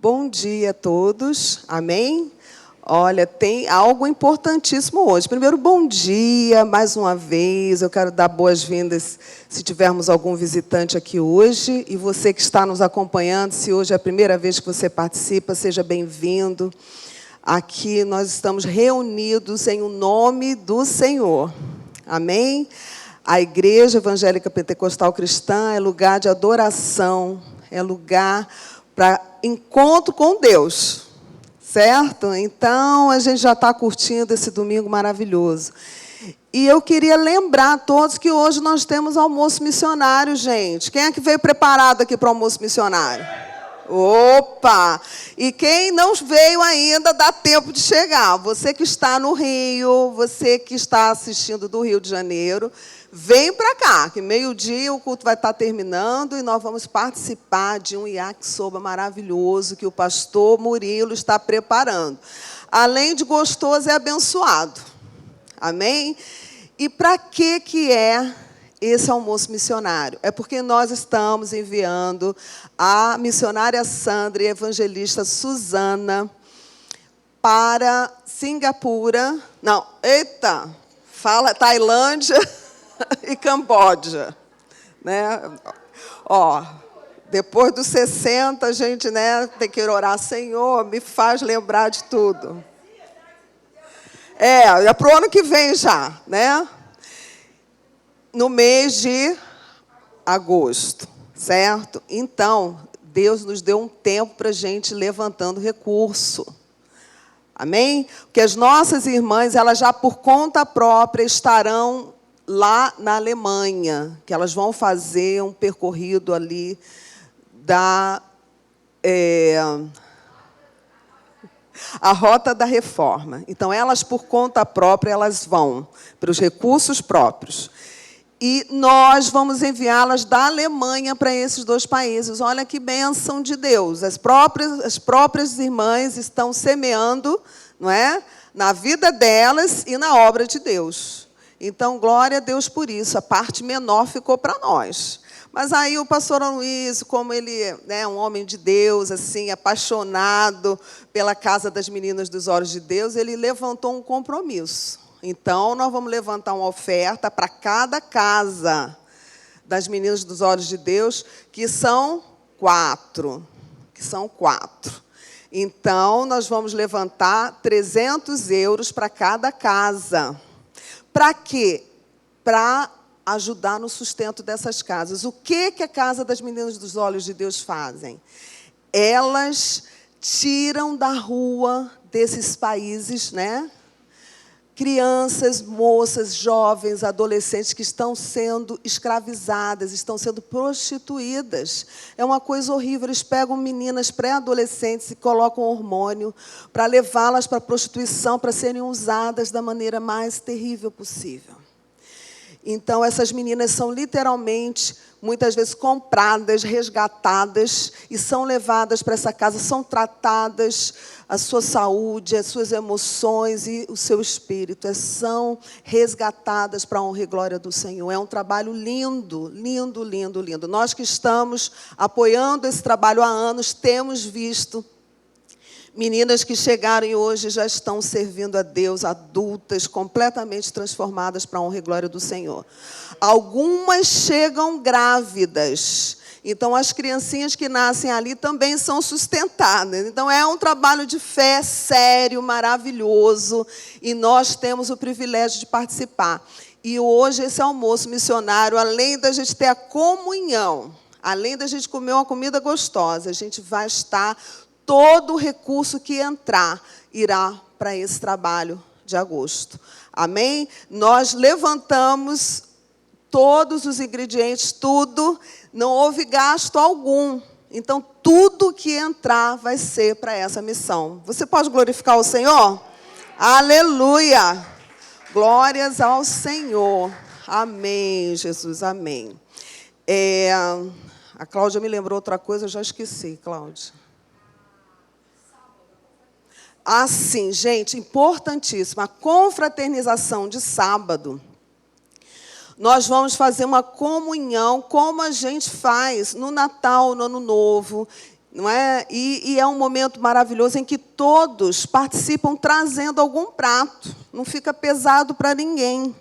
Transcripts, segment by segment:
Bom dia a todos, amém? Olha, tem algo importantíssimo hoje. Primeiro, bom dia, mais uma vez. Eu quero dar boas-vindas, se tivermos algum visitante aqui hoje. E você que está nos acompanhando, se hoje é a primeira vez que você participa, seja bem-vindo. Aqui nós estamos reunidos em o nome do Senhor, amém? A Igreja Evangélica Pentecostal Cristã é lugar de adoração, é lugar para encontro com Deus, certo? Então, a gente já está curtindo esse domingo maravilhoso. E eu queria lembrar a todos que hoje nós temos almoço missionário, gente. Quem é que veio preparado aqui para o almoço missionário? Opa! E quem não veio ainda, dá tempo de chegar. Você que está no Rio, você que está assistindo do Rio de Janeiro, vem para cá, que meio-dia o culto vai estar terminando e nós vamos participar de um yakisoba maravilhoso que o pastor Murilo está preparando. Além de gostoso, é abençoado. Amém? E para que é esse almoço missionário? É porque nós estamos enviando a missionária Sandra e a evangelista Suzana para Singapura. Não, eita, fala Tailândia e Camboja, né? Ó, depois dos 60, a gente, né, tem que orar, Senhor, me faz lembrar de tudo. É para o ano que vem já, né? No mês de agosto, certo? Então, Deus nos deu um tempo para a gente levantando recurso. Amém? Porque as nossas irmãs, elas já por conta própria estarão lá na Alemanha, que elas vão fazer um percorrido ali a Rota da Reforma. Então, elas, por conta própria, elas vão para os recursos próprios. E nós vamos enviá-las da Alemanha para esses dois países. Olha que bênção de Deus. As próprias irmãs estão semeando, não é, na vida delas e na obra de Deus. Então, glória a Deus por isso. A parte menor ficou para nós. Mas aí o pastor Luiz, como ele é um homem de Deus, assim, apaixonado pela casa das meninas dos olhos de Deus, ele levantou um compromisso. Então, nós vamos levantar uma oferta para cada casa das meninas dos olhos de Deus, que são 4. Então, nós vamos levantar 300 euros para cada casa. Para quê? Para ajudar no sustento dessas casas. O que a Casa das Meninas dos Olhos de Deus fazem? Elas tiram da rua desses países, né, crianças, moças, jovens, adolescentes que estão sendo escravizadas, estão sendo prostituídas. É uma coisa horrível. Eles pegam meninas pré-adolescentes e colocam hormônio para levá-las para a prostituição, para serem usadas da maneira mais terrível possível. Então, essas meninas são literalmente, muitas vezes, compradas, resgatadas e são levadas para essa casa, são tratadas, a sua saúde, as suas emoções e o seu espírito, são resgatadas para a honra e glória do Senhor. É um trabalho lindo, lindo, lindo, lindo. Nós que estamos apoiando esse trabalho há anos, temos visto meninas que chegaram e hoje já estão servindo a Deus, adultas, completamente transformadas para a honra e glória do Senhor. Algumas chegam grávidas. Então, as criancinhas que nascem ali também são sustentadas. Então, é um trabalho de fé sério, maravilhoso. E nós temos o privilégio de participar. E hoje, esse almoço missionário, além da gente ter a comunhão, além da gente comer uma comida gostosa, a gente vai estar... Todo o recurso que entrar irá para esse trabalho de agosto. Amém? Nós levantamos todos os ingredientes, tudo, não houve gasto algum. Então, tudo que entrar vai ser para essa missão. Você pode glorificar o Senhor? Aleluia! Glórias ao Senhor. Amém, Jesus, amém. A Cláudia me lembrou outra coisa, eu já esqueci, Cláudia. Assim, gente, importantíssimo, a confraternização de sábado. Nós vamos fazer uma comunhão, como a gente faz no Natal, no Ano Novo, não é? E é um momento maravilhoso em que todos participam trazendo algum prato. Não fica pesado para ninguém.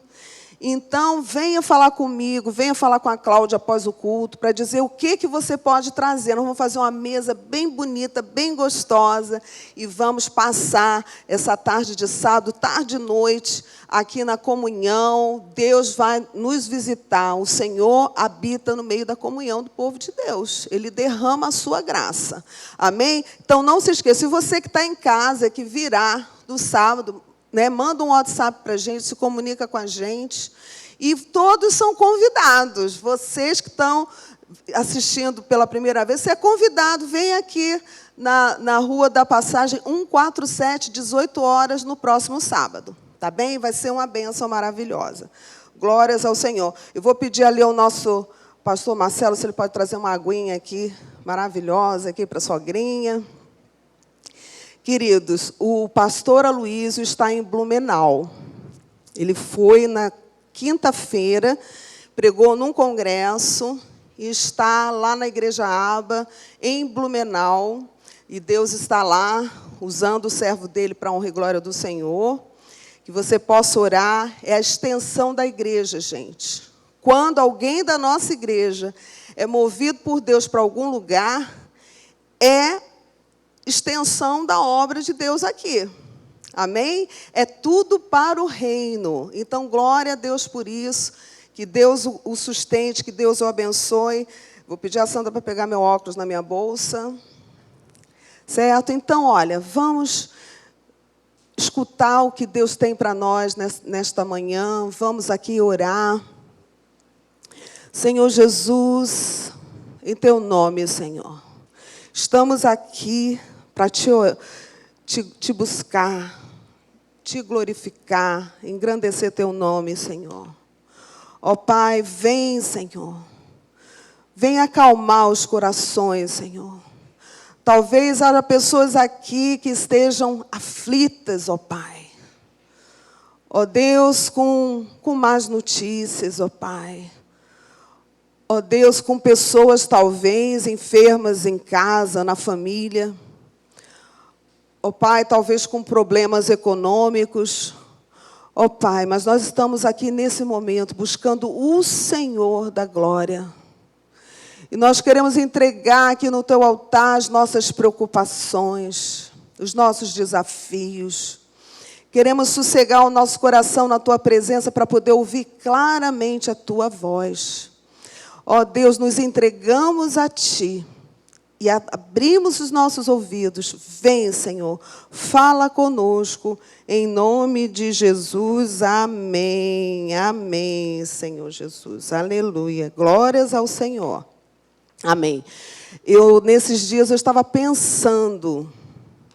Então, venha falar comigo, venha falar com a Cláudia após o culto, para dizer o que você pode trazer. Nós vamos fazer uma mesa bem bonita, bem gostosa, e vamos passar essa tarde de sábado, tarde e noite, aqui na comunhão. Deus vai nos visitar. O Senhor habita no meio da comunhão do povo de Deus. Ele derrama a sua graça. Amém? Então, não se esqueça, se você que está em casa, que virá no sábado, né, manda um WhatsApp para a gente, se comunica com a gente. E todos são convidados. Vocês que estão assistindo pela primeira vez, você é convidado. Vem aqui na Rua da Passagem 147, 18 horas, no próximo sábado. Tá bem? Vai ser uma bênção maravilhosa. Glórias ao Senhor. Eu vou pedir ali ao nosso pastor Marcelo, se ele pode trazer uma aguinha aqui, maravilhosa, aqui para a sogrinha. Queridos, o pastor Aloísio está em Blumenau. Ele foi na quinta-feira, pregou num congresso e está lá na Igreja Aba, em Blumenau. E Deus está lá, usando o servo dele para a honra e glória do Senhor. Que você possa orar. É a extensão da igreja, gente. Quando alguém da nossa igreja é movido por Deus para algum lugar, é extensão da obra de Deus aqui. Amém? É tudo para o reino. Então, glória a Deus por isso. Que Deus o sustente, que Deus o abençoe. Vou pedir a Sandra para pegar meu óculos na minha bolsa. Certo? Então, olha, vamos escutar o que Deus tem para nós nesta manhã. Vamos aqui orar. Senhor Jesus, em teu nome, Senhor, estamos aqui para te buscar, te glorificar, engrandecer teu nome, Senhor. Ó Pai, vem, Senhor. Vem acalmar os corações, Senhor. Talvez haja pessoas aqui que estejam aflitas, ó Pai. Ó Deus, com más notícias, ó Pai. Ó Deus, com pessoas talvez enfermas em casa, na família. Ó Pai, talvez com problemas econômicos. Ó Pai, mas nós estamos aqui nesse momento buscando o Senhor da glória. E nós queremos entregar aqui no teu altar as nossas preocupações, os nossos desafios. Queremos sossegar o nosso coração na tua presença para poder ouvir claramente a tua voz. Ó Deus, nos entregamos a ti. E abrimos os nossos ouvidos. Vem, Senhor, fala conosco, em nome de Jesus. Amém. Amém, Senhor Jesus. Aleluia. Glórias ao Senhor. Amém. Nesses dias, eu estava pensando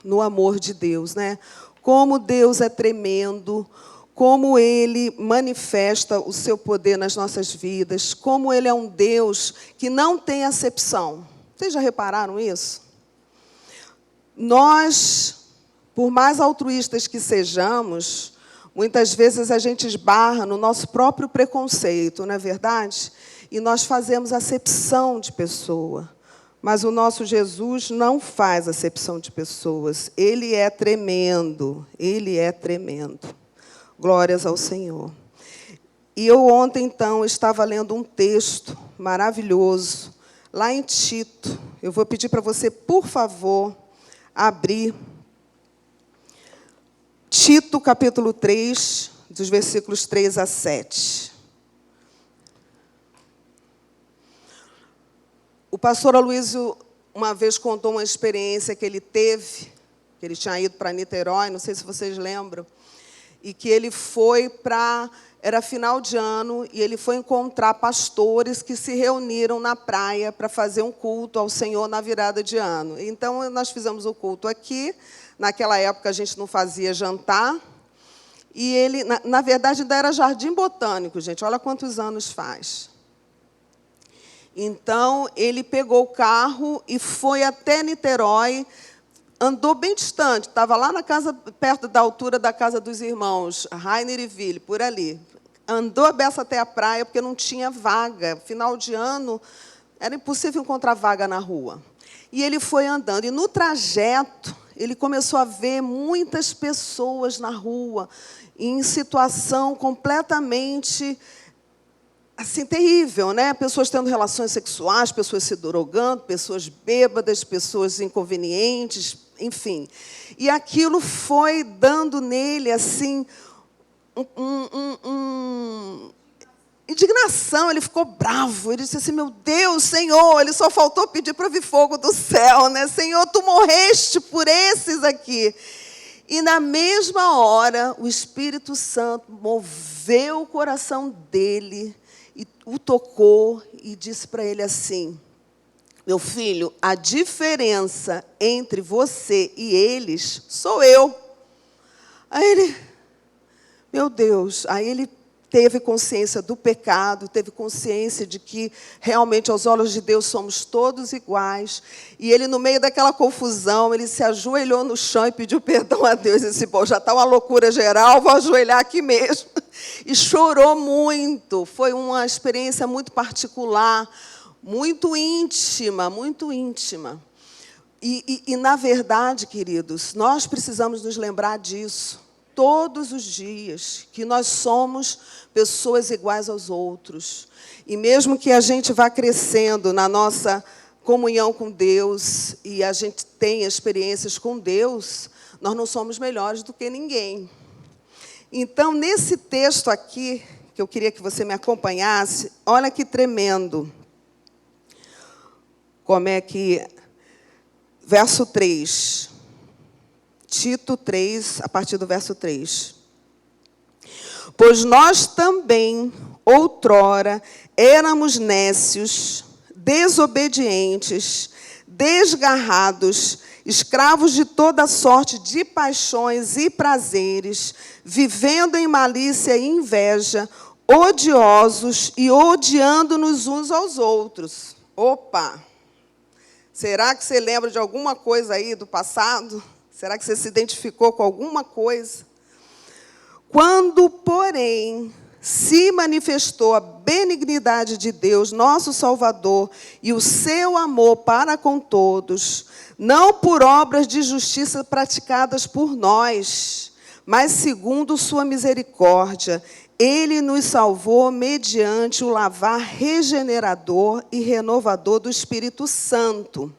no amor de Deus, né? Como Deus é tremendo, como Ele manifesta o seu poder nas nossas vidas, como Ele é um Deus que não tem acepção. Vocês já repararam isso? Nós, por mais altruístas que sejamos, muitas vezes a gente esbarra no nosso próprio preconceito, não é verdade? E nós fazemos acepção de pessoa. Mas o nosso Jesus não faz acepção de pessoas. Ele é tremendo. Ele é tremendo. Glórias ao Senhor. E eu ontem, então, estava lendo um texto maravilhoso, lá em Tito. Eu vou pedir para você, por favor, abrir Tito, capítulo 3, dos versículos 3 a 7. O pastor Aloísio, uma vez, contou uma experiência que ele teve, que ele tinha ido para Niterói, não sei se vocês lembram, e que ele foi para... Era final de ano, e ele foi encontrar pastores que se reuniram na praia para fazer um culto ao Senhor na virada de ano. Então, nós fizemos o culto aqui. Naquela época, a gente não fazia jantar. E ele, na verdade, ainda era jardim botânico, gente. Olha quantos anos faz. Então, ele pegou o carro e foi até Niterói. Andou bem distante, estava lá na casa, perto da altura da casa dos irmãos, Rainer e Ville, por ali. Andou a beça até a praia, porque não tinha vaga. Final de ano, era impossível encontrar vaga na rua. E ele foi andando. E no trajeto, ele começou a ver muitas pessoas na rua, em situação completamente assim, terrível, né? Pessoas tendo relações sexuais, pessoas se drogando, pessoas bêbadas, pessoas inconvenientes, enfim. E aquilo foi dando nele, assim, indignação. Ele ficou bravo. Ele disse assim, meu Deus, Senhor, ele só faltou pedir para vir fogo do céu, né? Senhor, tu morreste por esses aqui. E na mesma hora, o Espírito Santo moveu o coração dele, e o tocou e disse para ele assim, meu filho, a diferença entre você e eles sou eu. Aí ele, meu Deus, aí ele teve consciência do pecado, teve consciência de que realmente aos olhos de Deus somos todos iguais. E ele, no meio daquela confusão, ele se ajoelhou no chão e pediu perdão a Deus. E disse, bom, já está uma loucura geral, vou ajoelhar aqui mesmo. E chorou muito. Foi uma experiência muito particular, muito íntima, muito íntima. E na verdade, queridos, nós precisamos nos lembrar disso todos os dias, que nós somos pessoas iguais aos outros. E mesmo que a gente vá crescendo na nossa comunhão com Deus e a gente tenha experiências com Deus, nós não somos melhores do que ninguém. Então, nesse texto aqui, que eu queria que você me acompanhasse, olha que tremendo. Como é que... Verso 3. Tito 3, a partir do verso 3. Pois nós também, outrora, éramos nécios, desobedientes, desgarrados, escravos de toda sorte de paixões e prazeres, vivendo em malícia e inveja, odiosos e odiando-nos uns aos outros. Opa! Será que você lembra de alguma coisa aí do passado? Será que você se identificou com alguma coisa? Quando, porém, se manifestou a benignidade de Deus, nosso Salvador, e o seu amor para com todos, não por obras de justiça praticadas por nós, mas segundo sua misericórdia, ele nos salvou mediante o lavar regenerador e renovador do Espírito Santo,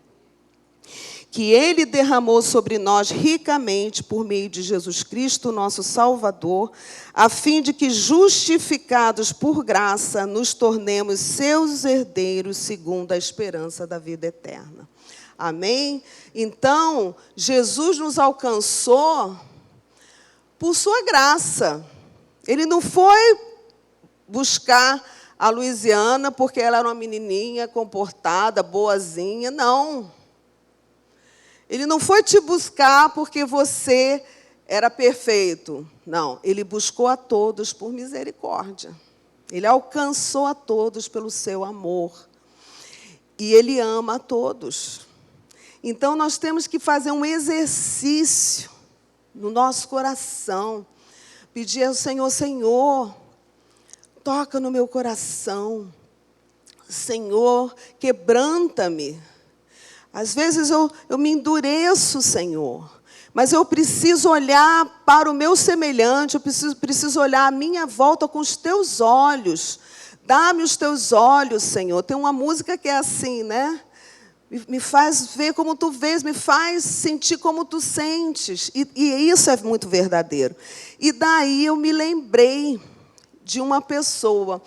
que ele derramou sobre nós ricamente por meio de Jesus Cristo, nosso Salvador, a fim de que, justificados por graça, nos tornemos seus herdeiros segundo a esperança da vida eterna. Amém? Então, Jesus nos alcançou por sua graça. Ele não foi buscar a Luiziana porque ela era uma menininha comportada, boazinha, não. Ele não foi te buscar porque você era perfeito. Não, ele buscou a todos por misericórdia. Ele alcançou a todos pelo seu amor. E ele ama a todos. Então, nós temos que fazer um exercício no nosso coração. Pedir ao Senhor, Senhor, toca no meu coração. Senhor, quebranta-me. Às vezes eu me endureço, Senhor, mas eu preciso olhar para o meu semelhante, eu preciso olhar à minha volta com os teus olhos. Dá-me os teus olhos, Senhor. Tem uma música que é assim, né? Me faz ver como tu vês, me faz sentir como tu sentes. E isso é muito verdadeiro. E daí eu me lembrei de uma pessoa.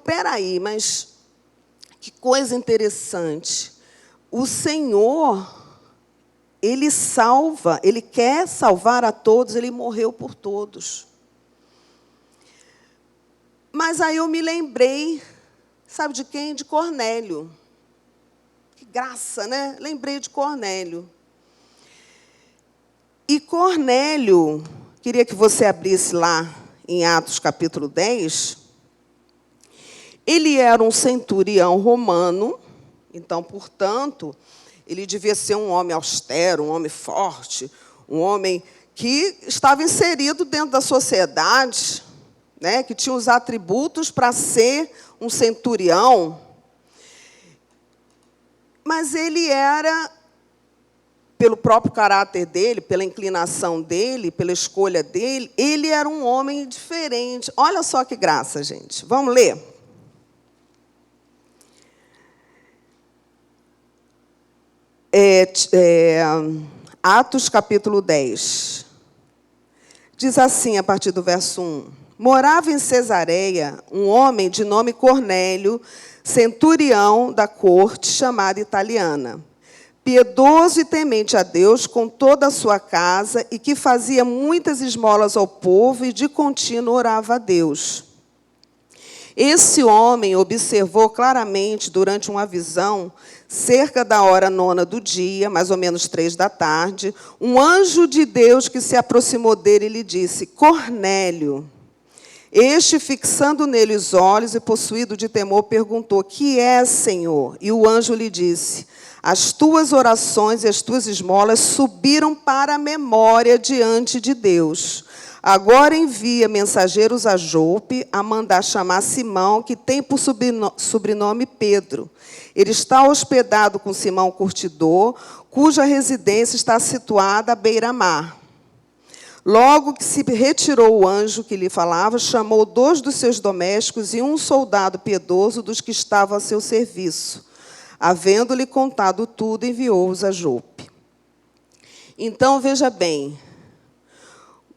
Peraí, mas que coisa interessante. O Senhor, Ele salva, Ele quer salvar a todos, Ele morreu por todos. Mas aí eu me lembrei, sabe de quem? De Cornélio. Que graça, né? Lembrei de Cornélio. E Cornélio, queria que você abrisse lá em Atos capítulo 10. Ele era um centurião romano. Então, portanto, ele devia ser um homem austero, um homem forte, um homem que estava inserido dentro da sociedade, né, que tinha os atributos para ser um centurião. Mas ele era pelo próprio caráter dele, pela inclinação dele, pela escolha dele, ele era um homem diferente. Olha só que graça, gente. Vamos ler? Atos, capítulo 10. Diz assim, a partir do verso 1. Morava em Cesareia um homem de nome Cornélio, centurião da corte, chamada Italiana, piedoso e temente a Deus com toda a sua casa, e que fazia muitas esmolas ao povo e de contínuo orava a Deus. Esse homem observou claramente, durante uma visão, cerca da hora 9ª do dia, mais ou menos 3 da tarde, um anjo de Deus que se aproximou dele e lhe disse: Cornélio. Este, fixando nele os olhos e possuído de temor, perguntou: que é, Senhor? E o anjo lhe disse: as tuas orações e as tuas esmolas subiram para a memória diante de Deus. Agora envia mensageiros a Jope a mandar chamar Simão, que tem por sobrenome Pedro. Ele está hospedado com Simão Curtidor, cuja residência está situada à beira-mar. Logo que se retirou o anjo que lhe falava, chamou 2 dos seus domésticos e um soldado piedoso dos que estavam a seu serviço. Havendo-lhe contado tudo, enviou-os a Jope. Então, veja bem,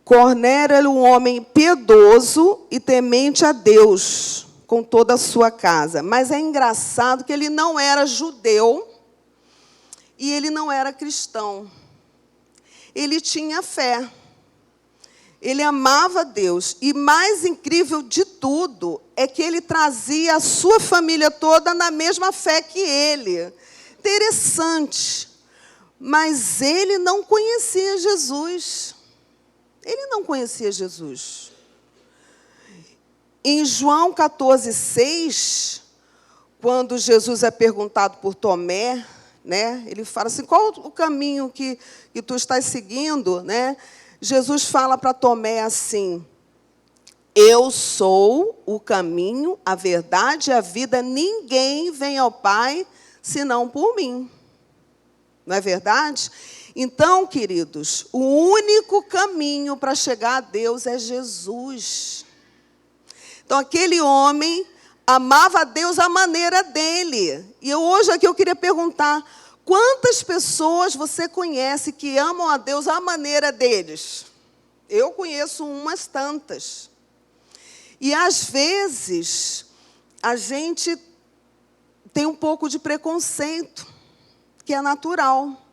Cornélio era um homem piedoso e temente a Deus, com toda a sua casa. Mas é engraçado que ele não era judeu e ele não era cristão. Ele tinha fé. Ele amava Deus. E mais incrível de tudo é que ele trazia a sua família toda na mesma fé que ele. Interessante. Mas ele não conhecia Jesus. Ele não conhecia Jesus. Em João 14:6, quando Jesus é perguntado por Tomé, né, ele fala assim: qual o caminho que tu estás seguindo? Né? Jesus fala para Tomé assim: eu sou o caminho, a verdade e a vida. Ninguém vem ao Pai senão por mim. Não é verdade? Então, queridos, o único caminho para chegar a Deus é Jesus. Então, aquele homem amava a Deus à maneira dele. E hoje aqui eu queria perguntar: quantas pessoas você conhece que amam a Deus à maneira deles? Eu conheço umas tantas. E, às vezes, a gente tem um pouco de preconceito, que é natural,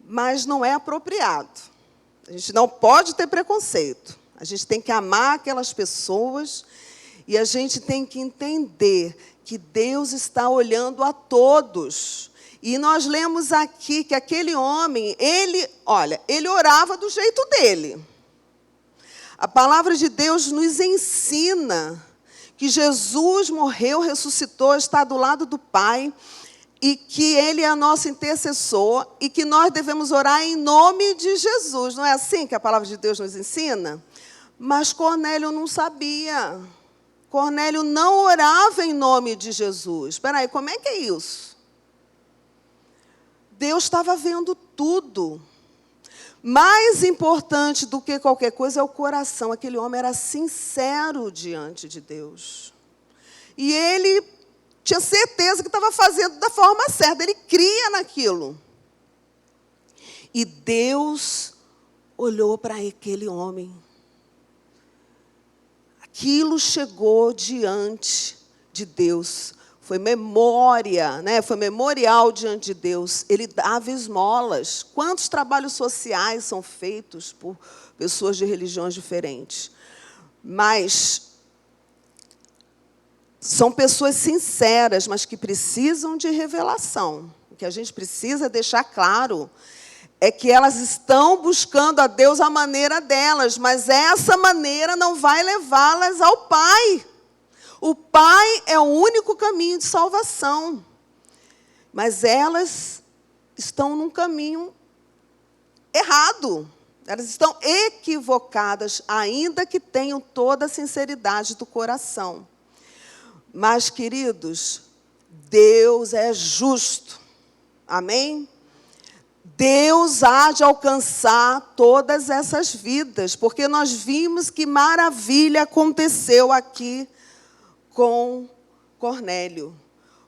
mas não é apropriado. A gente não pode ter preconceito. A gente tem que amar aquelas pessoas e a gente tem que entender que Deus está olhando a todos. E nós lemos aqui que aquele homem, ele orava do jeito dele. A palavra de Deus nos ensina que Jesus morreu, ressuscitou, está do lado do Pai, e que Ele é nosso intercessor, e que nós devemos orar em nome de Jesus. Não é assim que a palavra de Deus nos ensina? Mas Cornélio não sabia. Cornélio não orava em nome de Jesus. Espera aí, como é que é isso? Deus estava vendo tudo. Mais importante do que qualquer coisa é o coração. Aquele homem era sincero diante de Deus. E ele tinha certeza que estava fazendo da forma certa. Ele cria naquilo. E Deus olhou para aquele homem. Aquilo chegou diante de Deus. Foi memória, né? Foi memorial diante de Deus. Ele dava esmolas. Quantos trabalhos sociais são feitos por pessoas de religiões diferentes? Mas são pessoas sinceras, mas que precisam de revelação. O que a gente precisa deixar claro é que elas estão buscando a Deus à maneira delas, mas essa maneira não vai levá-las ao Pai. O Pai é o único caminho de salvação. Mas elas estão num caminho errado. Elas estão equivocadas, ainda que tenham toda a sinceridade do coração. Mas, queridos, Deus é justo. Amém? Deus há de alcançar todas essas vidas, porque nós vimos que maravilha aconteceu aqui com Cornélio.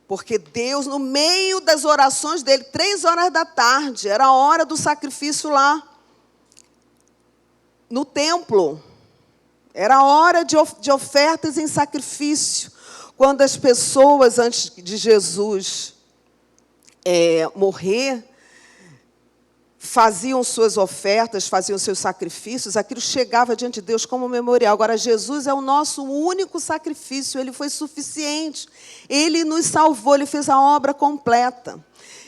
Porque Deus, no meio das orações dele, 3 horas da tarde, era a hora do sacrifício lá no templo. Era a hora de ofertas em sacrifício. Quando as pessoas, antes de Jesus morrer, faziam suas ofertas, faziam seus sacrifícios, aquilo chegava diante de Deus como memorial. Agora, Jesus é o nosso único sacrifício, ele foi suficiente. Ele nos salvou, ele fez a obra completa.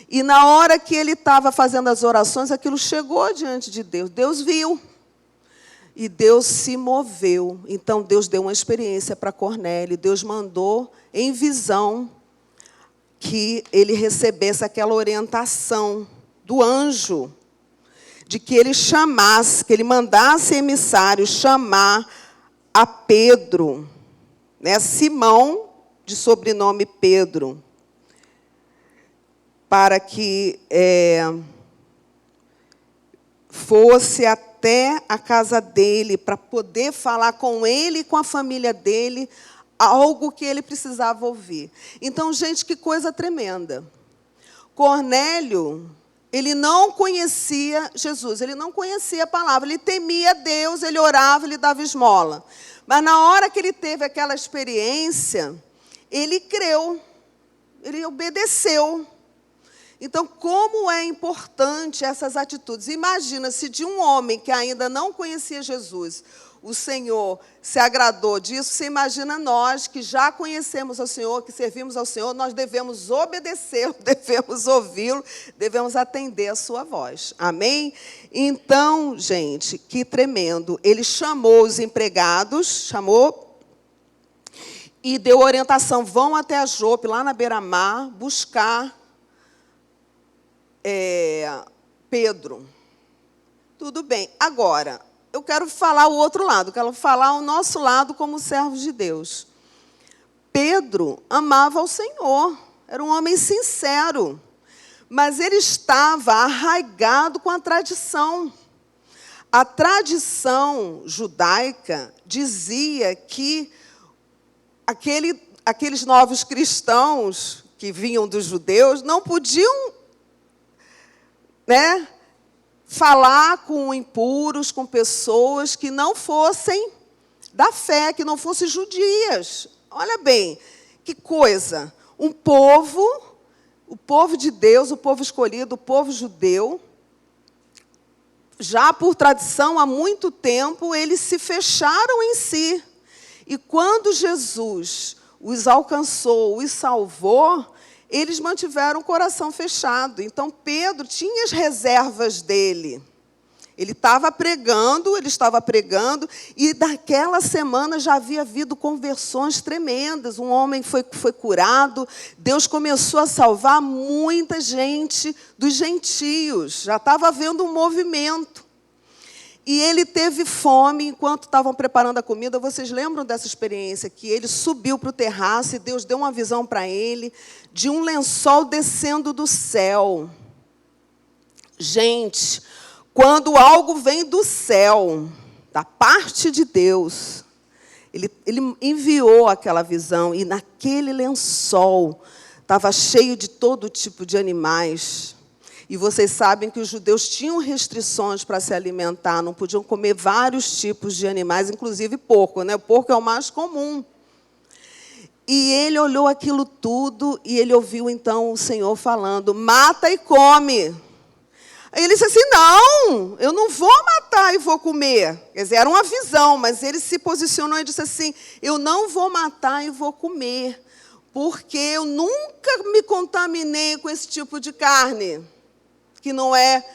E na hora que ele estava fazendo as orações, aquilo chegou diante de Deus. Deus viu. E Deus se moveu. Então, Deus deu uma experiência para Cornélio. Deus mandou em visão que ele recebesse aquela orientação do anjo, de que ele chamasse, que ele mandasse emissário chamar a Pedro, né, Simão, de sobrenome Pedro, para que fosse até a casa dele, para poder falar com ele e com a família dele, algo que ele precisava ouvir. Então, gente, que coisa tremenda. Cornélio, ele não conhecia Jesus, ele não conhecia a palavra, ele temia Deus, ele orava, ele dava esmola. Mas na hora que ele teve aquela experiência, ele creu, ele obedeceu. Então, como é importante essas atitudes? Imagina se de um homem que ainda não conhecia Jesus, o Senhor se agradou disso, você imagina nós que já conhecemos ao Senhor, que servimos ao Senhor, nós devemos obedecer, devemos ouvi-lo, devemos atender a sua voz. Amém? Então, gente, que tremendo. Ele chamou os empregados, e deu orientação, vão até a Jope, lá na beira-mar, buscar Pedro. Tudo bem. Agora, eu quero falar o outro lado, quero falar o nosso lado como servos de Deus. Pedro amava ao Senhor, era um homem sincero, mas ele estava arraigado com a tradição. A tradição judaica dizia que aqueles novos cristãos que vinham dos judeus não podiam, falar com impuros, com pessoas que não fossem da fé, que não fossem judias. Olha bem, que coisa. O povo de Deus, o povo escolhido, o povo judeu, já por tradição, há muito tempo, eles se fecharam em si. E quando Jesus os alcançou, os salvou, eles mantiveram o coração fechado. Então, Pedro tinha as reservas dele. Ele estava pregando, e naquela semana já havia havido conversões tremendas. Um homem foi curado, Deus começou a salvar muita gente dos gentios. Já estava havendo um movimento. E ele teve fome enquanto estavam preparando a comida. Vocês lembram dessa experiência? Que ele subiu para o terraço e Deus deu uma visão para ele de um lençol descendo do céu. Gente, quando algo vem do céu, da parte de Deus, ele enviou aquela visão e naquele lençol estava cheio de todo tipo de animais. E vocês sabem que os judeus tinham restrições para se alimentar, não podiam comer vários tipos de animais, inclusive porco, né? O porco é o mais comum. E ele olhou aquilo tudo e ele ouviu, então, o Senhor falando, mata e come. Aí ele disse assim, não, eu não vou matar e vou comer. Quer dizer, era uma visão, mas ele se posicionou e disse assim, eu não vou matar e vou comer, porque eu nunca me contaminei com esse tipo de carne, que não é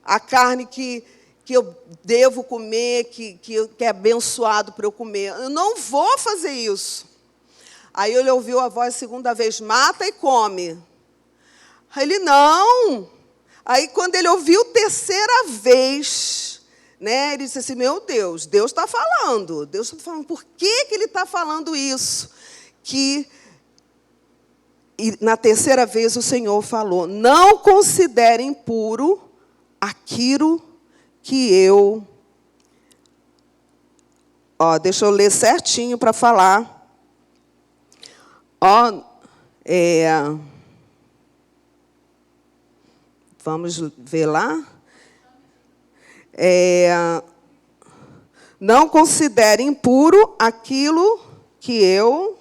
a carne que eu devo comer, que é abençoado para eu comer. Eu não vou fazer isso. Aí ele ouviu a voz a segunda vez, mata e come. Aí ele, não. Aí quando ele ouviu terceira vez, ele disse assim, meu Deus, Deus está falando. Deus está falando, por que ele está falando isso? E na terceira vez o Senhor falou, não considere impuro aquilo que eu... deixa eu ler certinho para falar. Vamos ver lá. Não considere impuro aquilo que eu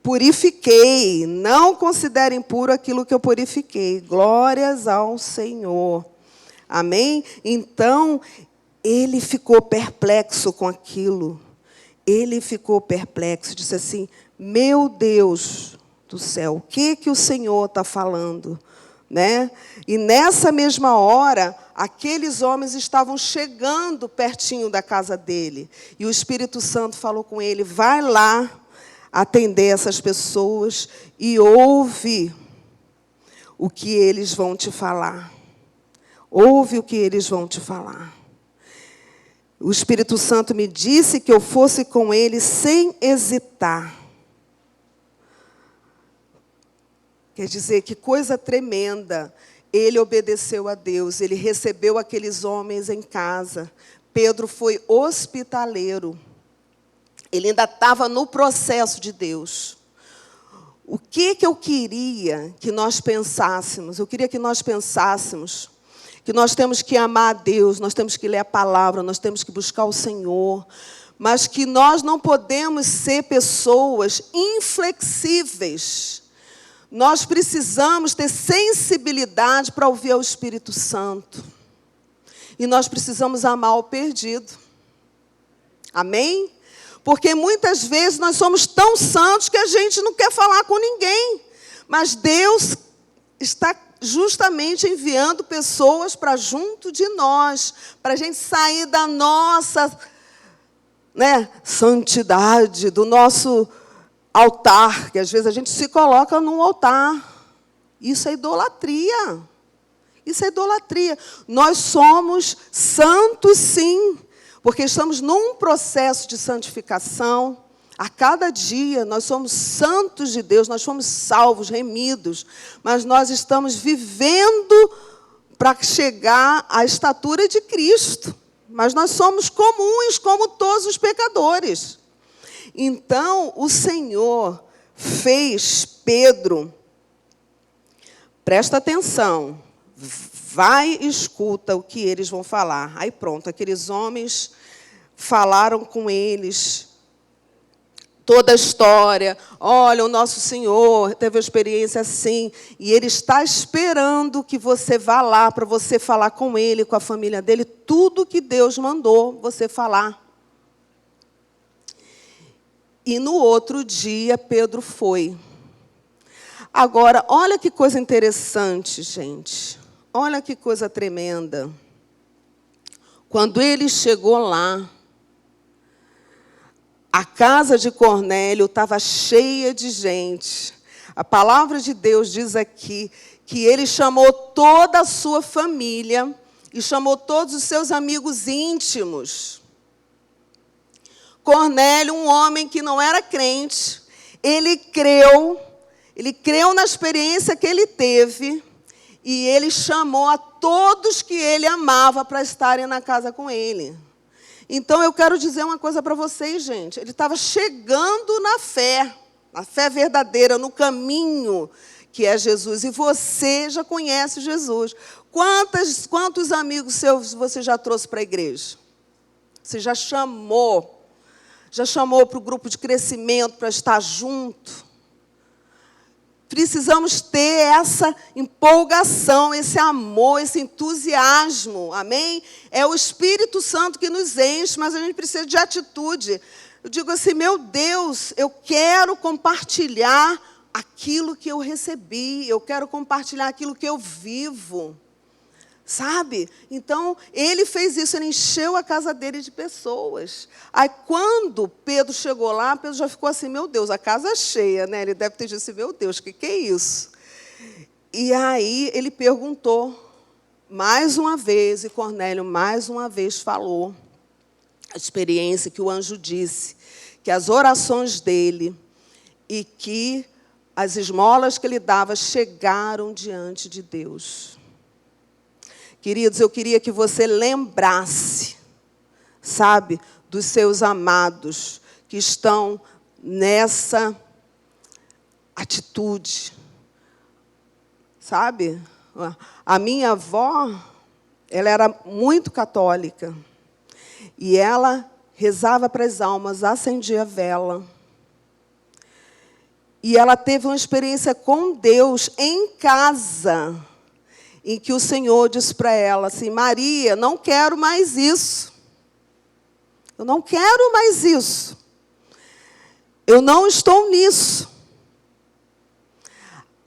purifiquei. Não considere impuro aquilo que eu purifiquei. Glórias ao Senhor. Amém? Então, ele ficou perplexo com aquilo. Ele ficou perplexo. Disse assim, meu Deus do céu, o que o Senhor está falando? Né? E nessa mesma hora, aqueles homens estavam chegando pertinho da casa dele. E o Espírito Santo falou com ele, vai lá atender essas pessoas e ouve o que eles vão te falar. Ouve o que eles vão te falar. O Espírito Santo me disse que eu fosse com ele sem hesitar. Quer dizer, que coisa tremenda. Ele obedeceu a Deus, ele recebeu aqueles homens em casa. Pedro foi hospitaleiro. Ele ainda estava no processo de Deus. O que eu queria que nós pensássemos? Eu queria que nós pensássemos que nós temos que amar a Deus, nós temos que ler a palavra, nós temos que buscar o Senhor, mas que nós não podemos ser pessoas inflexíveis. Nós precisamos ter sensibilidade para ouvir o Espírito Santo. E nós precisamos amar o perdido. Amém? Porque muitas vezes nós somos tão santos que a gente não quer falar com ninguém. Mas Deus está justamente enviando pessoas para junto de nós, para a gente sair da nossa, santidade, do nosso altar, que às vezes a gente se coloca num altar. Isso é idolatria. Isso é idolatria. Nós somos santos, sim, porque estamos num processo de santificação. A cada dia nós somos santos de Deus, nós somos salvos, remidos, mas nós estamos vivendo para chegar à estatura de Cristo. Mas nós somos comuns como todos os pecadores. Então, o Senhor fez Pedro, presta atenção, vai e escuta o que eles vão falar. Aí pronto, aqueles homens falaram com eles toda a história. Olha, o nosso Senhor teve uma experiência assim, e Ele está esperando que você vá lá para você falar com Ele, com a família dele, tudo que Deus mandou você falar. E no outro dia, Pedro foi. Agora, olha que coisa interessante, gente. Olha que coisa tremenda. Quando ele chegou lá, a casa de Cornélio estava cheia de gente. A palavra de Deus diz aqui que ele chamou toda a sua família e chamou todos os seus amigos íntimos. Cornélio, um homem que não era crente, ele creu na experiência que ele teve e ele chamou a todos que ele amava para estarem na casa com ele. Então, eu quero dizer uma coisa para vocês, gente. Ele estava chegando na fé verdadeira, no caminho que é Jesus. E você já conhece Jesus. Quantos amigos seus você já trouxe para a igreja? Você já chamou para o grupo de crescimento, para estar junto. Precisamos ter essa empolgação, esse amor, esse entusiasmo, amém? É o Espírito Santo que nos enche, mas a gente precisa de atitude. Eu digo assim, meu Deus, eu quero compartilhar aquilo que eu recebi, eu quero compartilhar aquilo que eu vivo. Sabe? Então, ele fez isso, ele encheu a casa dele de pessoas. Aí, quando Pedro chegou lá, Pedro já ficou assim, meu Deus, a casa é cheia, né? Ele deve ter dito assim, meu Deus, o que é isso? E aí, ele perguntou mais uma vez, e Cornélio mais uma vez falou a experiência que o anjo disse, que as orações dele e que as esmolas que ele dava chegaram diante de Deus. Queridos, eu queria que você lembrasse, sabe, dos seus amados que estão nessa atitude. Sabe? A minha avó, ela era muito católica. E ela rezava para as almas, acendia vela. E ela teve uma experiência com Deus em casa, em que o Senhor disse para ela assim: Maria, não quero mais isso. Eu não quero mais isso. Eu não estou nisso.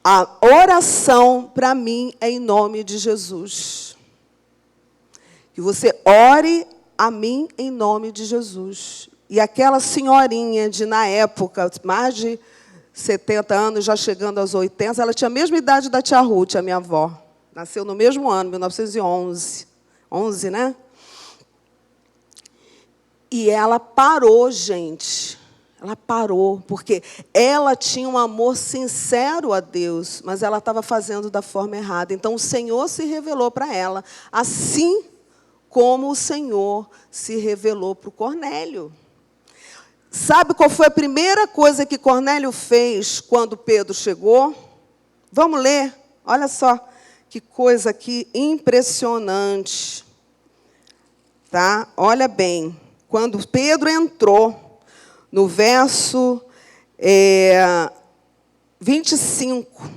A oração para mim é em nome de Jesus. Que você ore a mim em nome de Jesus. E aquela senhorinha de, na época, mais de 70 anos, já chegando aos 80, ela tinha a mesma idade da tia Ruth, a minha avó. Nasceu no mesmo ano, 1911. 11, né? E ela parou, gente. Ela parou, porque ela tinha um amor sincero a Deus, mas ela estava fazendo da forma errada. Então, o Senhor se revelou para ela, assim como o Senhor se revelou para o Cornélio. Sabe qual foi a primeira coisa que Cornélio fez quando Pedro chegou? Vamos ler? Olha só que coisa aqui impressionante. Tá? Olha bem. Quando Pedro entrou, no verso 25,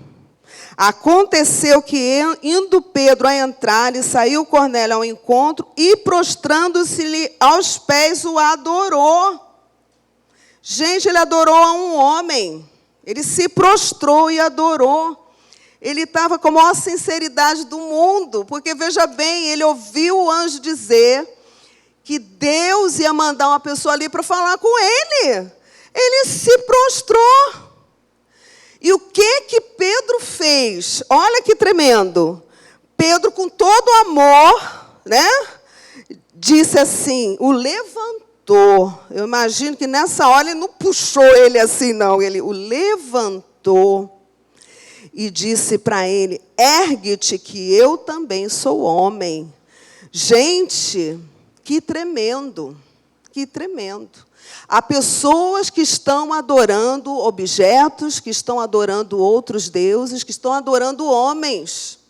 aconteceu que, indo Pedro a entrar, e saiu Cornélio ao encontro, e prostrando-se-lhe aos pés, o adorou. Gente, ele adorou a um homem. Ele se prostrou e adorou. Ele estava com a maior sinceridade do mundo, porque, veja bem, ele ouviu o anjo dizer que Deus ia mandar uma pessoa ali para falar com ele. Ele se prostrou. E o que Pedro fez? Olha que tremendo. Pedro, com todo amor, né, disse assim, o levantou. Eu imagino que nessa hora ele não puxou ele assim, não. Ele o levantou e disse para ele: ergue-te, que eu também sou homem. Gente, que tremendo, que tremendo. Há pessoas que estão adorando objetos, que estão adorando outros deuses, que estão adorando homens.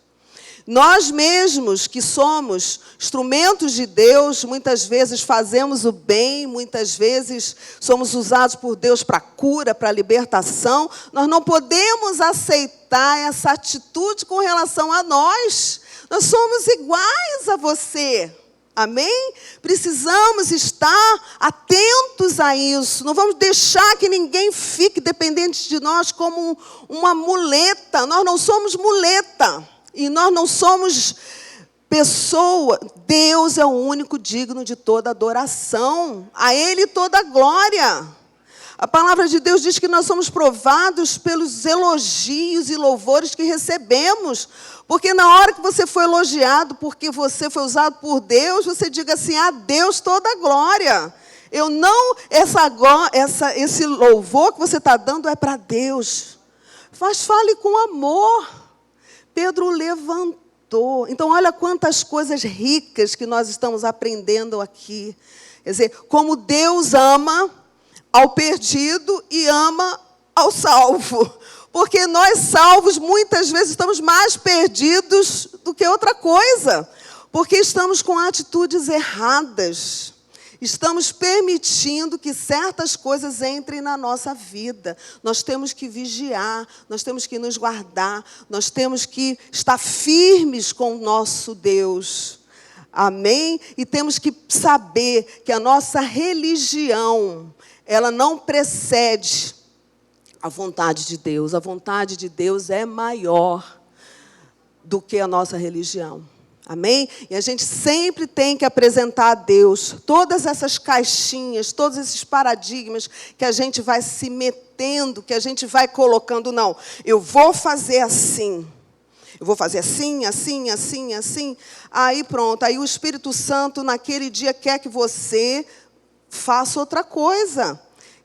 Nós mesmos, que somos instrumentos de Deus, muitas vezes fazemos o bem, muitas vezes somos usados por Deus para cura, para libertação. Nós não podemos aceitar essa atitude com relação a nós. Nós somos iguais a você. Amém? Precisamos estar atentos a isso. Não vamos deixar que ninguém fique dependente de nós como uma muleta. Nós não somos muleta. E nós não somos pessoa. Deus é o único digno de toda adoração. A Ele toda a glória. A palavra de Deus diz que nós somos provados pelos elogios e louvores que recebemos. Porque na hora que você foi elogiado, porque você foi usado por Deus, você diga assim: a Deus toda a glória. Eu não, esse louvor que você está dando é para Deus. Mas fale com amor. Pedro levantou. Então, olha quantas coisas ricas que nós estamos aprendendo aqui. Quer dizer, como Deus ama ao perdido e ama ao salvo. Porque nós, salvos, muitas vezes estamos mais perdidos do que outra coisa. Porque estamos com atitudes erradas. Estamos permitindo que certas coisas entrem na nossa vida. Nós temos que vigiar, nós temos que nos guardar, nós temos que estar firmes com o nosso Deus. Amém? E temos que saber que a nossa religião, ela não precede a vontade de Deus. A vontade de Deus é maior do que a nossa religião. Amém? E a gente sempre tem que apresentar a Deus todas essas caixinhas, todos esses paradigmas que a gente vai se metendo, que a gente vai colocando. Não, eu vou fazer assim. Eu vou fazer assim, assim, assim, assim. Aí pronto, aí o Espírito Santo naquele dia quer que você faça outra coisa.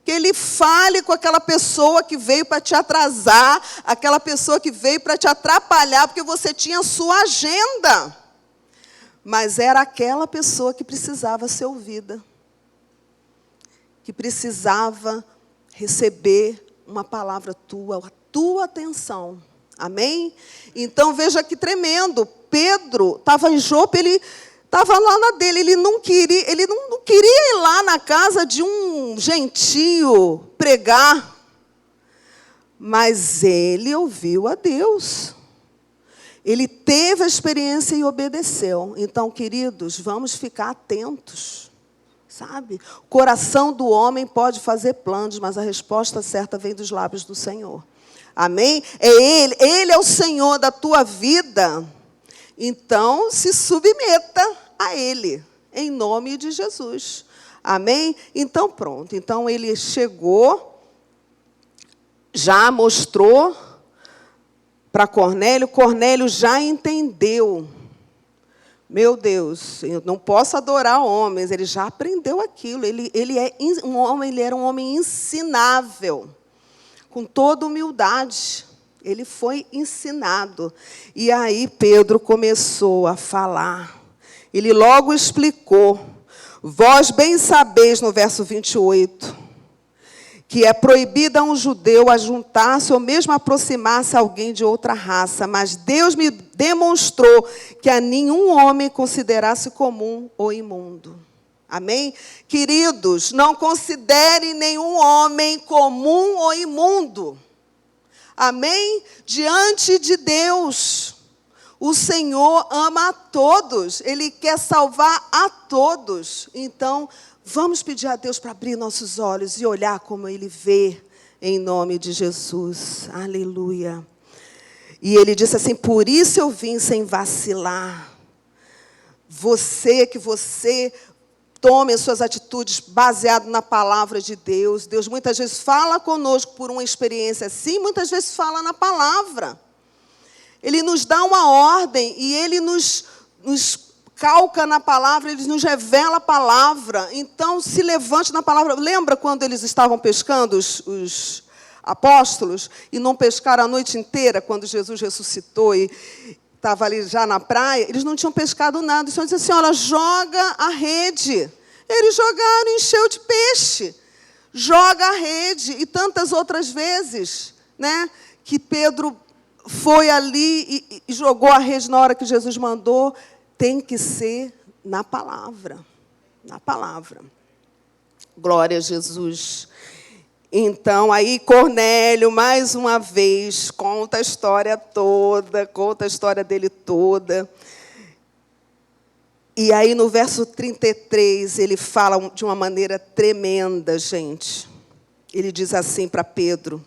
Que ele fale com aquela pessoa que veio para te atrasar, aquela pessoa que veio para te atrapalhar, porque você tinha a sua agenda. mas era aquela pessoa que precisava ser ouvida, que precisava receber uma palavra tua, a tua atenção. Amém? Então, veja que tremendo. Pedro estava em Jope, ele estava lá na dele, ele não queria ir lá na casa de um gentio pregar, mas ele ouviu a Deus. Ele teve a experiência e obedeceu. Então, queridos, vamos ficar atentos, sabe? O coração do homem pode fazer planos, mas a resposta certa vem dos lábios do Senhor. Amém? É Ele é o Senhor da tua vida. Então, se submeta a Ele, em nome de Jesus. Amém? Então, pronto. Então, ele chegou, já mostrou para Cornélio. Cornélio já entendeu. Meu Deus, eu não posso adorar homens. Ele já aprendeu aquilo. Ele era um homem ensinável, com toda humildade. Ele foi ensinado. E aí Pedro começou a falar. Ele logo explicou. Vós bem sabeis, no verso 28, que é proibido a um judeu ajuntar-se ou mesmo aproximar-se a alguém de outra raça. Mas Deus me demonstrou que a nenhum homem considerasse comum ou imundo. Amém? Queridos, não considerem nenhum homem comum ou imundo. Amém? Diante de Deus, o Senhor ama a todos. Ele quer salvar a todos. Então, vamos pedir a Deus para abrir nossos olhos e olhar como Ele vê, em nome de Jesus. Aleluia. E ele disse assim, por isso eu vim sem vacilar. Que você tome as suas atitudes baseado na palavra de Deus. Deus muitas vezes fala conosco por uma experiência assim, muitas vezes fala na palavra. Ele nos dá uma ordem e Ele nos calca na palavra, Ele nos revela a palavra. Então, se levante na palavra. Lembra quando eles estavam pescando, os apóstolos, e não pescaram a noite inteira, quando Jesus ressuscitou e estava ali já na praia? Eles não tinham pescado nada. O Senhor disse assim, olha, joga a rede. Eles jogaram e encheu de peixe. Joga a rede. E tantas outras vezes, né, que Pedro foi ali e jogou a rede na hora que Jesus mandou. Tem que ser na palavra. Na palavra. Glória a Jesus. Então, aí Cornélio, mais uma vez, conta a história toda, conta a história dele toda. E aí, no verso 33, ele fala de uma maneira tremenda, gente. Ele diz assim para Pedro,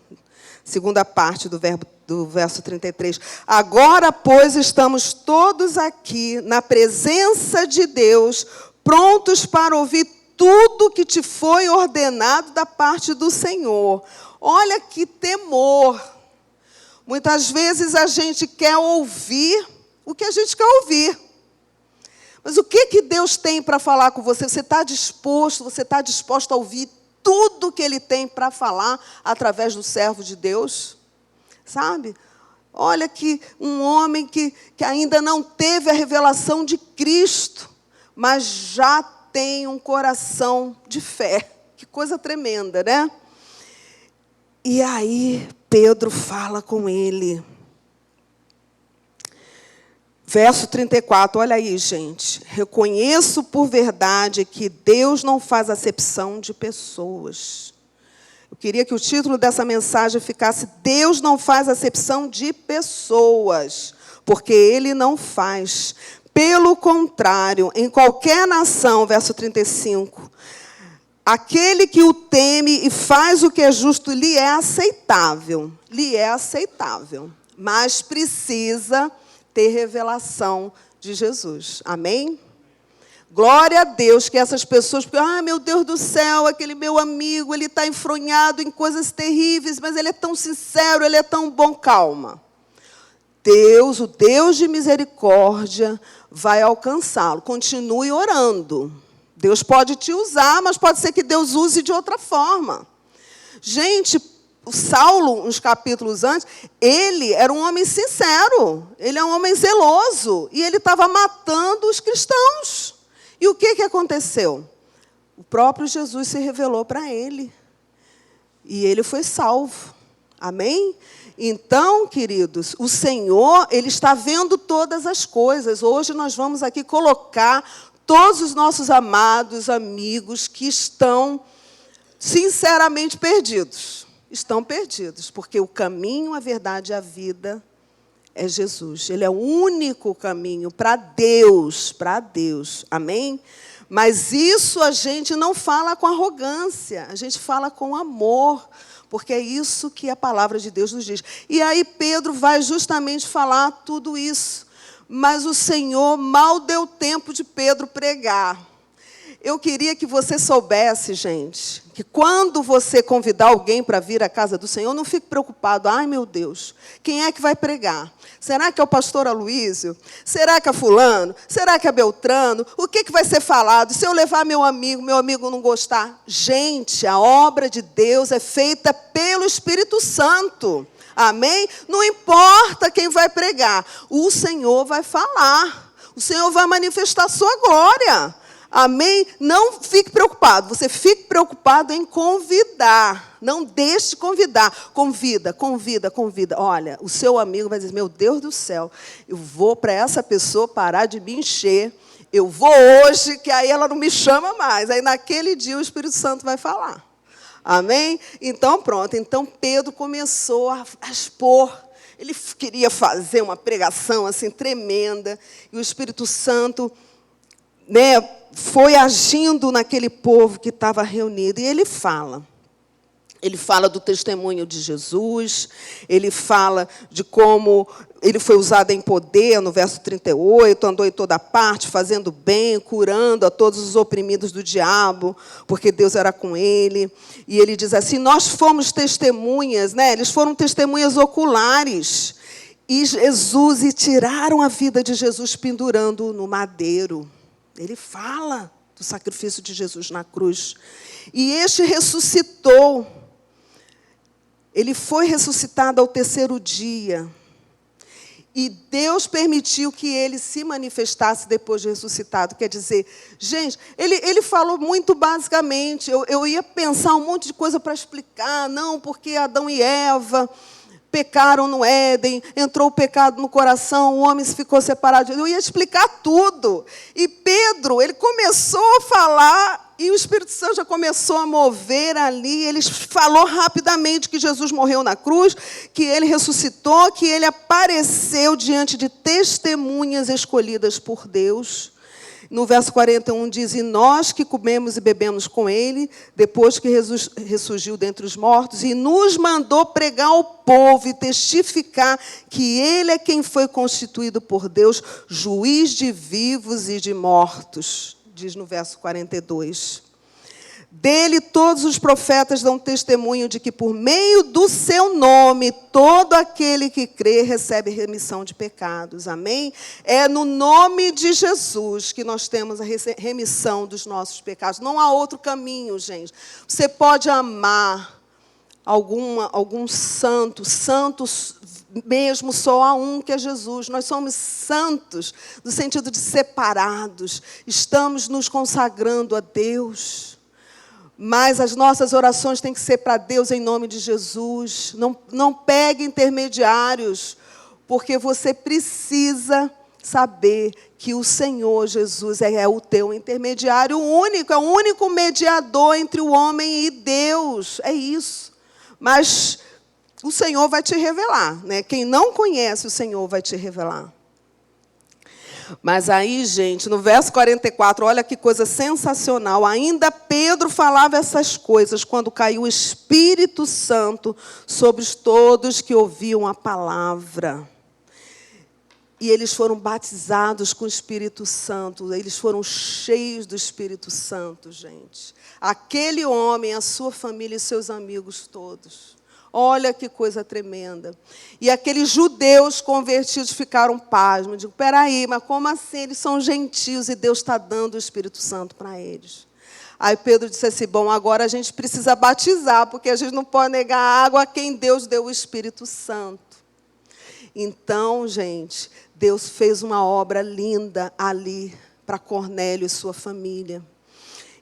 segunda parte do verso 33. Agora, pois, estamos todos aqui, na presença de Deus, prontos para ouvir tudo que te foi ordenado da parte do Senhor. Olha que temor. Muitas vezes a gente quer ouvir o que a gente quer ouvir. Mas o que Deus tem para falar com você? Você está disposto a ouvir tudo que Ele tem para falar através do servo de Deus? Sabe? Olha que um homem que ainda não teve a revelação de Cristo, mas já tem um coração de fé. Que coisa tremenda, né? E aí Pedro fala com ele. Verso 34, olha aí, gente. Reconheço por verdade que Deus não faz acepção de pessoas. Eu queria que o título dessa mensagem ficasse Deus não faz acepção de pessoas, porque Ele não faz. Pelo contrário, em qualquer nação, verso 35, aquele que o teme e faz o que é justo lhe é aceitável. Lhe é aceitável. Mas precisa ter revelação de Jesus. Amém? Glória a Deus que essas pessoas... meu Deus do céu, aquele meu amigo, ele está enfronhado em coisas terríveis, mas ele é tão sincero, ele é tão bom. Calma. Deus, o Deus de misericórdia, vai alcançá-lo. Continue orando. Deus pode te usar, mas pode ser que Deus use de outra forma. Gente, o Saulo, uns capítulos antes, ele era um homem sincero, ele é um homem zeloso, e ele estava matando os cristãos. E o que aconteceu? O próprio Jesus se revelou para ele, e ele foi salvo. Amém? Então, queridos, o Senhor, Ele está vendo todas as coisas. Hoje nós vamos aqui colocar todos os nossos amados amigos que estão sinceramente perdidos. Estão perdidos, porque o caminho, a verdade e a vida é Jesus. Ele é o único caminho para Deus, para Deus. Amém? Mas isso a gente não fala com arrogância, a gente fala com amor, porque é isso que a palavra de Deus nos diz. E aí Pedro vai justamente falar tudo isso, mas o Senhor mal deu tempo de Pedro pregar. Eu queria que você soubesse, gente, que quando você convidar alguém para vir à casa do Senhor, não fique preocupado. Ai, meu Deus, quem é que vai pregar? Será que é o pastor Aloísio? Será que é fulano? Será que é Beltrano? O que vai ser falado? Se eu levar meu amigo não gostar? Gente, a obra de Deus é feita pelo Espírito Santo. Amém? Não importa quem vai pregar. O Senhor vai falar. O Senhor vai manifestar a sua glória. Amém? Não fique preocupado. Você fique preocupado em convidar. Não deixe de convidar. Convida. Olha, o seu amigo vai dizer, meu Deus do céu, eu vou para essa pessoa parar de me encher. Eu vou hoje, que aí ela não me chama mais. Aí naquele dia o Espírito Santo vai falar. Amém? Então pronto. Então Pedro começou a expor. Ele queria fazer uma pregação assim tremenda. E o Espírito Santo, foi agindo naquele povo que estava reunido. E ele fala do testemunho de Jesus, ele fala de como ele foi usado em poder, no verso 38, andou em toda parte, fazendo bem, curando a todos os oprimidos do diabo, porque Deus era com ele. E ele diz assim, nós fomos testemunhas, eles foram testemunhas oculares, e tiraram a vida de Jesus pendurando no madeiro. Ele fala do sacrifício de Jesus na cruz. E este ressuscitou. Ele foi ressuscitado ao terceiro dia. E Deus permitiu que ele se manifestasse depois de ressuscitado. Quer dizer, gente, ele falou muito basicamente. Eu ia pensar um monte de coisa para explicar. Não, porque Adão e Eva pecaram no Éden, entrou o pecado no coração, o homem se ficou separado. Eu ia explicar tudo. E Pedro, ele começou a falar, e o Espírito Santo já começou a mover ali. Ele falou rapidamente que Jesus morreu na cruz, que ele ressuscitou, que ele apareceu diante de testemunhas escolhidas por Deus. No verso 41 diz, e nós que comemos e bebemos com ele, depois que ressurgiu dentre os mortos, e nos mandou pregar ao povo e testificar que ele é quem foi constituído por Deus, juiz de vivos e de mortos, diz no verso 42. Dele todos os profetas dão testemunho de que por meio do seu nome, todo aquele que crê recebe remissão de pecados. Amém? É no nome de Jesus que nós temos a remissão dos nossos pecados. Não há outro caminho, gente. Você pode amar algum santo mesmo só há um, que é Jesus. Nós somos santos no sentido de separados. Estamos nos consagrando a Deus. Mas as nossas orações têm que ser para Deus em nome de Jesus. Não pegue intermediários, porque você precisa saber que o Senhor Jesus é o teu intermediário único, é o único mediador entre o homem e Deus. É isso. Mas o Senhor vai te revelar, Quem não conhece, o Senhor vai te revelar. Mas aí, gente, no verso 44, olha que coisa sensacional. Ainda Pedro falava essas coisas quando caiu o Espírito Santo sobre todos que ouviam a palavra. E eles foram batizados com o Espírito Santo. Eles foram cheios do Espírito Santo, gente. Aquele homem, a sua família e seus amigos todos. Olha que coisa tremenda. E aqueles judeus convertidos ficaram pasmos. Digo, peraí, mas como assim? Eles são gentios e Deus está dando o Espírito Santo para eles. Aí Pedro disse assim, bom, agora a gente precisa batizar, porque a gente não pode negar a água a quem Deus deu o Espírito Santo. Então, gente, Deus fez uma obra linda ali para Cornélio e sua família.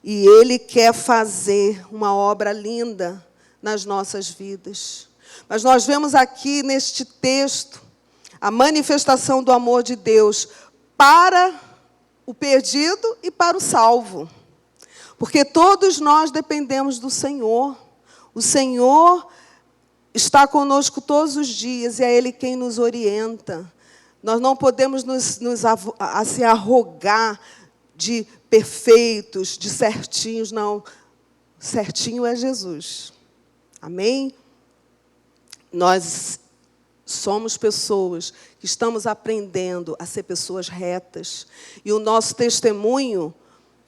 E Ele quer fazer uma obra linda nas nossas vidas. Mas nós vemos aqui neste texto a manifestação do amor de Deus para o perdido e para o salvo. Porque todos nós dependemos do Senhor. O Senhor está conosco todos os dias e é Ele quem nos orienta. Nós não podemos se arrogar de perfeitos, de certinhos, não. Certinho é Jesus. Amém? Nós somos pessoas que estamos aprendendo a ser pessoas retas. E o nosso testemunho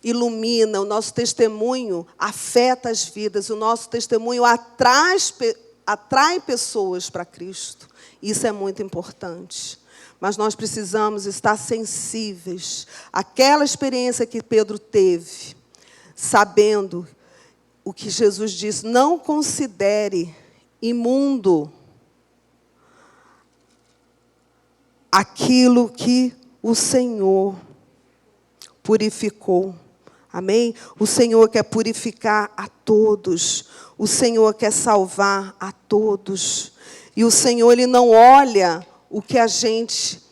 ilumina, o nosso testemunho afeta as vidas, o nosso testemunho atrai pessoas para Cristo. Isso é muito importante. Mas nós precisamos estar sensíveis àquela experiência que Pedro teve, sabendo o que Jesus disse, não considere imundo aquilo que o Senhor purificou. Amém? O Senhor quer purificar a todos. O Senhor quer salvar a todos. E o Senhor, Ele não olha o que a gente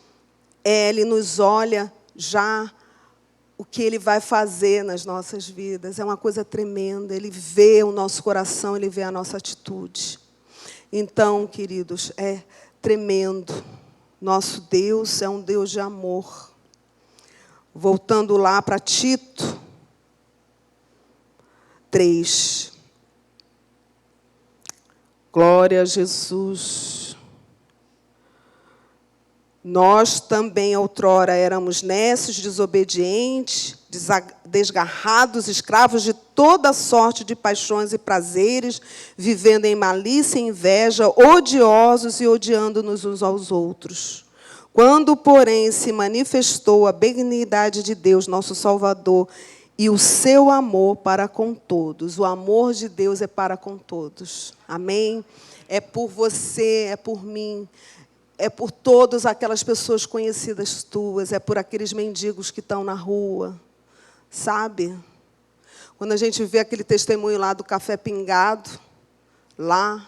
é, Ele nos olha já o que Ele vai fazer nas nossas vidas. É uma coisa tremenda. Ele vê o nosso coração, Ele vê a nossa atitude. Então, queridos, é tremendo. Nosso Deus é um Deus de amor. Voltando lá para Tito 3. Glória a Jesus. Nós também, outrora, éramos nécios, desobedientes, desgarrados, escravos de toda sorte de paixões e prazeres, vivendo em malícia e inveja, odiosos e odiando-nos uns aos outros. Quando, porém, se manifestou a benignidade de Deus, nosso Salvador, e o seu amor para com todos. O amor de Deus é para com todos. Amém? É por você, é por mim. É por todas aquelas pessoas conhecidas tuas, é por aqueles mendigos que estão na rua, sabe? Quando a gente vê aquele testemunho lá do café pingado, lá,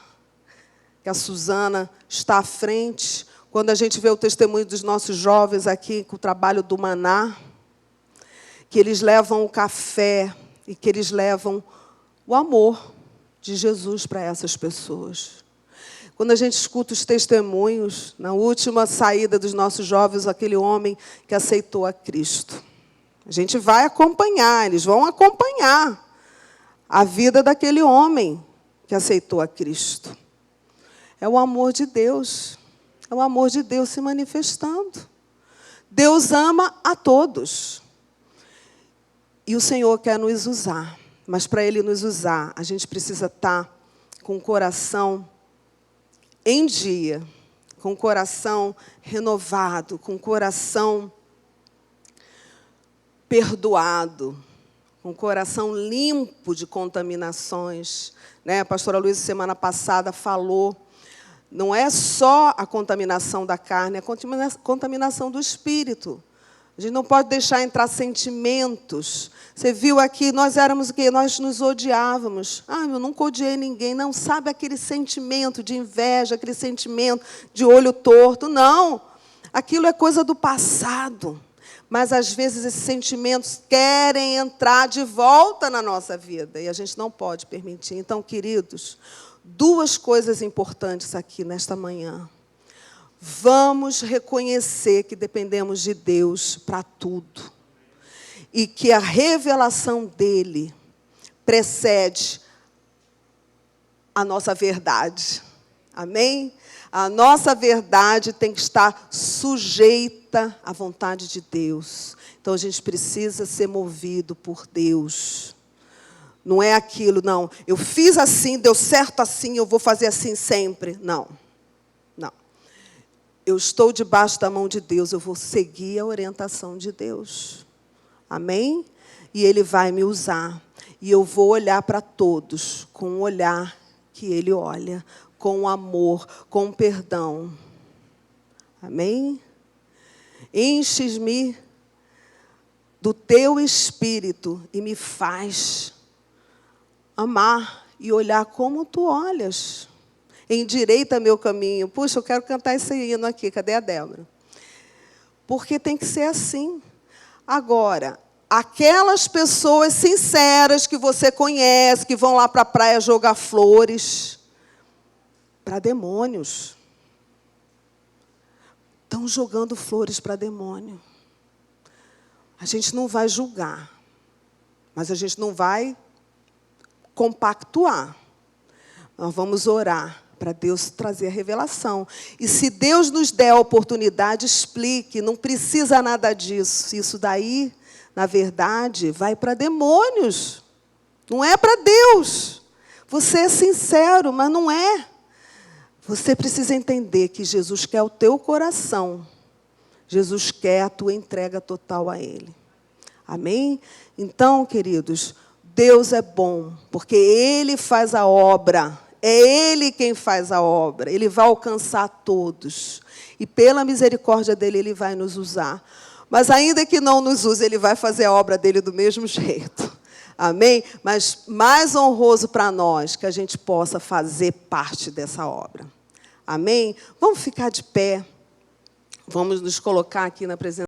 que a Suzana está à frente, quando a gente vê o testemunho dos nossos jovens aqui, com o trabalho do Maná, que eles levam o café e que eles levam o amor de Jesus para essas pessoas. Quando a gente escuta os testemunhos, na última saída dos nossos jovens, aquele homem que aceitou a Cristo. A gente vai acompanhar, eles vão acompanhar a vida daquele homem que aceitou a Cristo. É o amor de Deus. É o amor de Deus se manifestando. Deus ama a todos. E o Senhor quer nos usar. Mas para Ele nos usar, a gente precisa estar com o coração em dia, com o coração renovado, com o coração perdoado, com o coração limpo de contaminações. Né? A pastora Luísa, semana passada, falou, não é só a contaminação da carne, é a contaminação do espírito. A gente não pode deixar entrar sentimentos. Você viu aqui, nós éramos o quê? Nós nos odiávamos. Eu nunca odiei ninguém. Não, sabe aquele sentimento de inveja, aquele sentimento de olho torto. Não, aquilo é coisa do passado. Mas, às vezes, esses sentimentos querem entrar de volta na nossa vida. E a gente não pode permitir. Então, queridos, duas coisas importantes aqui nesta manhã. Vamos reconhecer que dependemos de Deus para tudo. E que a revelação dEle precede a nossa verdade. Amém? A nossa verdade tem que estar sujeita à vontade de Deus. Então, a gente precisa ser movido por Deus. Não é aquilo, não. Eu fiz assim, deu certo assim, eu vou fazer assim sempre. Não. Eu estou debaixo da mão de Deus, eu vou seguir a orientação de Deus. Amém? E Ele vai me usar. E eu vou olhar para todos com o olhar que Ele olha, com amor, com perdão. Amém? Enches-me do teu espírito e me faz amar e olhar como tu olhas. Endireita meu caminho. Puxa, eu quero cantar esse hino aqui. Cadê a Débora? Porque tem que ser assim. Agora, aquelas pessoas sinceras que você conhece, que vão lá para a praia jogar flores, para demônios. Estão jogando flores para demônio. A gente não vai julgar, mas a gente não vai compactuar. Nós vamos orar para Deus trazer a revelação. E se Deus nos der a oportunidade, explique, não precisa nada disso. Isso daí, na verdade, vai para demônios. Não é para Deus. Você é sincero, mas não é. Você precisa entender que Jesus quer o teu coração. Jesus quer a tua entrega total a Ele. Amém? Então, queridos, Deus é bom, porque Ele faz a obra. É Ele quem faz a obra. Ele vai alcançar todos. E pela misericórdia dEle, Ele vai nos usar. Mas ainda que não nos use, Ele vai fazer a obra dEle do mesmo jeito. Amém? Mas mais honroso para nós que a gente possa fazer parte dessa obra. Amém? Vamos ficar de pé. Vamos nos colocar aqui na presença.